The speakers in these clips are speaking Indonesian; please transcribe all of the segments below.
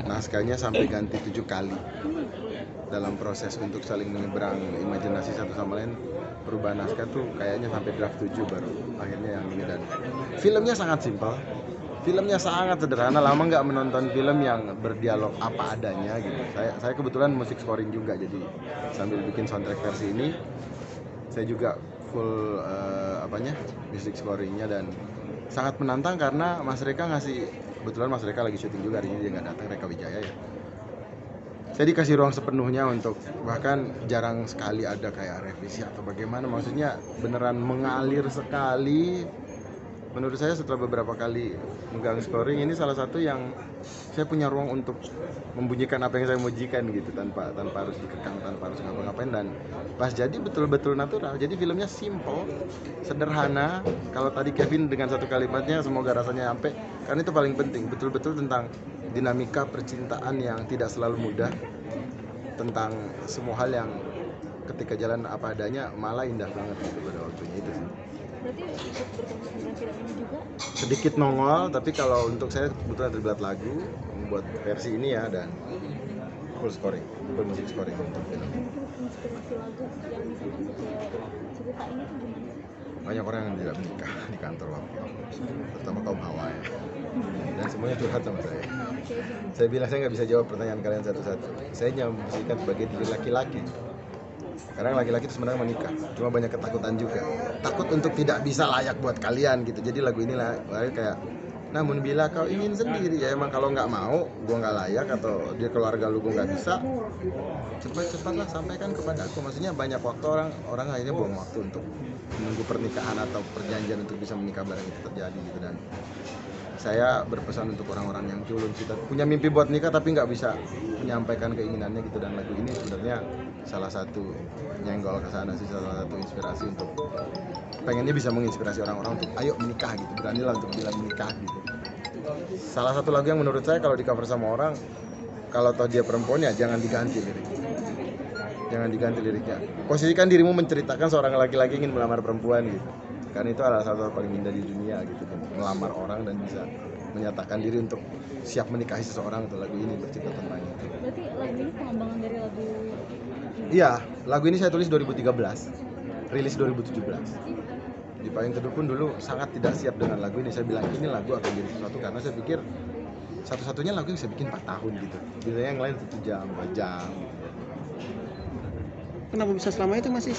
Naskahnya sampai ganti 7 kali. Dalam proses untuk saling menyeberang imajinasi satu sama lain, perubahan naskah tuh kayaknya sampai draft 7 baru akhirnya yang ini. Dan filmnya sangat simpel, filmnya sangat sederhana. Lama nggak menonton film yang berdialog apa adanya gitu. Saya kebetulan musik scoring juga, jadi sambil bikin soundtrack versi ini saya juga full music scoringnya. Dan sangat menantang karena Mas Reka ngasih, kebetulan Mas Reka lagi syuting juga hari ini, dia nggak datang, Reka Wijaya ya. Saya dikasih ruang sepenuhnya untuk, bahkan jarang sekali ada kayak revisi atau bagaimana, maksudnya beneran mengalir sekali. Menurut saya setelah beberapa kali megang scoring, ini salah satu yang saya punya ruang untuk membunyikan apa yang saya mujikan gitu, tanpa harus dikekang, tanpa harus ngapa-ngapain. Dan pas jadi betul-betul natural. Jadi filmnya simple, sederhana. Kalau tadi Kevin dengan satu kalimatnya semoga rasanya sampai, karena itu paling penting, betul-betul tentang dinamika percintaan yang tidak selalu mudah, tentang semua hal yang ketika jalan apa adanya malah indah banget gitu pada waktunya itu sih. Berarti ikut berkompetisi dengan film ini juga? Sedikit nongol, tapi kalau untuk saya kebetulan terlibat lagu membuat versi ini ya, dan full scoring, full musik scoring untuk film. Mungkin inspirasi lagu yang bisa masuk ke cerita ini tuh gimana sih? Banyak orang yang tidak menikah di kantor waktu itu, terutama kaum hawa ya, dan semuanya curhat sama saya. Saya bilang saya nggak bisa jawab pertanyaan kalian satu-satu. Saya nyambungkan sebagai diri laki-laki. Karena laki-laki itu sebenarnya menikah, cuma banyak ketakutan juga. Takut untuk tidak bisa layak buat kalian gitu. Jadi lagu ini lah kayak, namun bila kau ingin sendiri, ya emang kalau nggak mau, gue nggak layak, atau di keluarga lu gue nggak bisa, cepat-cepatlah sampaikan kepada aku. Maksudnya banyak waktu orang akhirnya buang waktu untuk menunggu pernikahan atau perjanjian untuk bisa menikah bareng itu terjadi gitu. Dan saya berpesan untuk orang-orang yang culun, kita punya mimpi buat nikah tapi nggak bisa menyampaikan keinginannya gitu. Dan lagu ini sebenarnya salah satu nyenggol ke sana sih, salah satu inspirasi untuk pengennya bisa menginspirasi orang-orang untuk ayo menikah gitu, beranilah untuk bilang menikah gitu. Salah satu lagu yang menurut saya kalau di cover sama orang, kalau toh dia perempuan ya jangan diganti liriknya, jangan diganti liriknya. Posisikan dirimu menceritakan seorang laki-laki ingin melamar perempuan gitu, karena itu adalah satu hal paling indah di dunia gitu, melamar orang dan bisa menyatakan diri untuk siap menikahi seseorang. Tuh lagu ini bercerita tentang itu. Berarti lagu ini pengembangan dari lagu ini? Iya, lagu ini saya tulis 2013, rilis 2017. Di Payung Teduh pun dulu sangat tidak siap dengan lagu ini. Saya bilang ini lagu akan jadi sesuatu, karena saya pikir satu-satunya lagu yang saya bikin 4 tahun gitu. Biasanya yang lain 1 jam, 2 jam gitu. Kenapa bisa selama itu masih?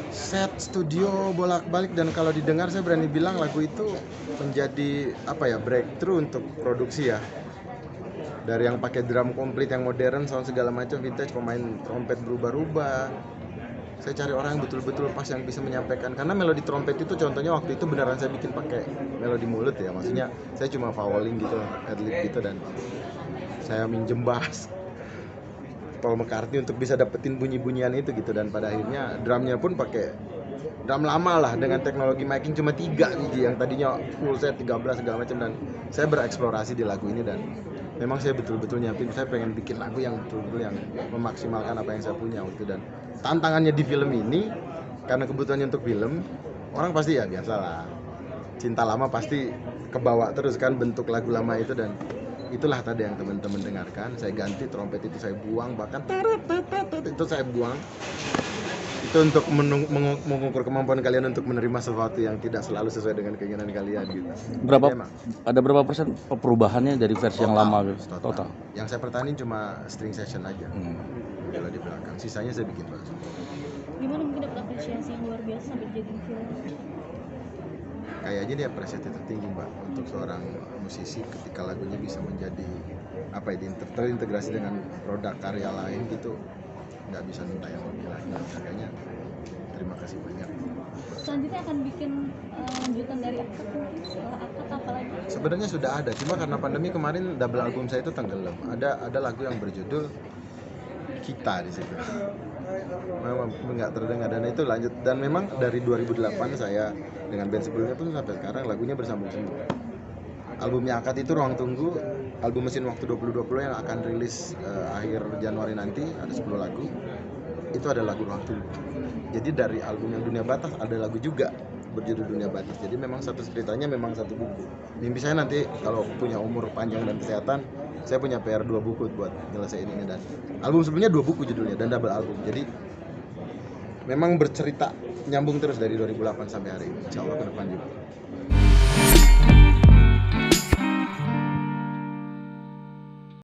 Set studio bolak-balik, dan kalau didengar saya berani bilang lagu itu menjadi breakthrough untuk produksi ya. Dari yang pakai drum komplit yang modern, sound segala macam vintage, pemain trompet berubah-ubah. Saya cari orang yang betul-betul pas yang bisa menyampaikan, karena melodi trompet itu contohnya waktu itu beneran saya bikin pakai melodi mulut ya, maksudnya saya cuma vowelling gitu, adlib gitu, dan saya minjem bass Paul McCartney untuk bisa dapetin bunyi-bunyian itu gitu. Dan pada akhirnya drumnya pun pakai drum lama lah, dengan teknologi miking cuma 3 biji yang tadinya full set 13 segala macam. Dan saya bereksplorasi di lagu ini, dan memang saya betul-betul nyiapin, saya pengen bikin lagu yang betul-betul yang memaksimalkan apa yang saya punya waktu. Dan tantangannya di film ini, karena kebutuhannya untuk film, orang pasti ya biasalah, cinta lama pasti kebawa terus kan bentuk lagu lama itu. Dan itulah tadi yang teman-teman dengarkan, saya ganti trompet itu, saya buang, bahkan itu saya buang. Itu untuk mengukur kemampuan kalian untuk menerima sesuatu yang tidak selalu sesuai dengan keinginan kalian gitu. Ada berapa persen perubahannya dari versi yang lama gitu? Total. Yang saya pertahanin cuma string section aja. Kalau di belakang, sisanya saya bikin baru. Gimana mungkin dapat apresiasi yang luar biasa sampai jadi film? Kayaknya dia apresiasi tertinggi Mbak untuk seorang musisi ketika lagunya bisa menjadi terintegrasi dengan produk karya lain gitu, nggak bisa minta yang lebih lagi. Makanya terima kasih banyak. Selanjutnya akan bikin lanjutan dari akad mungkin, setelah akad apa lagi? Sebenarnya sudah ada, cuma karena pandemi kemarin double album saya itu tenggelam. Ada lagu yang berjudul Kita di situ. Memang nggak terdengar, dan itu lanjut. Dan memang dari 2008 saya dengan band sebelumnya pun sampai sekarang lagunya bersambung semua. Albumnya Akad itu Ruang Tunggu, album Mesin Waktu 2020 yang akan rilis akhir Januari nanti, ada 10 lagu. Itu ada lagu Ruang Tunggu. Jadi dari album yang Dunia Batas ada lagu juga berjudul Dunia Batas. Jadi memang satu ceritanya, memang satu buku. Mimpi saya nanti kalau punya umur panjang dan kesehatan saya punya PR 2 buku buat nyelesain ini, dan album sebelumnya 2 buku judulnya dan double album. Jadi memang bercerita nyambung terus dari 2008 sampai hari ini, insyaallah ke depan juga.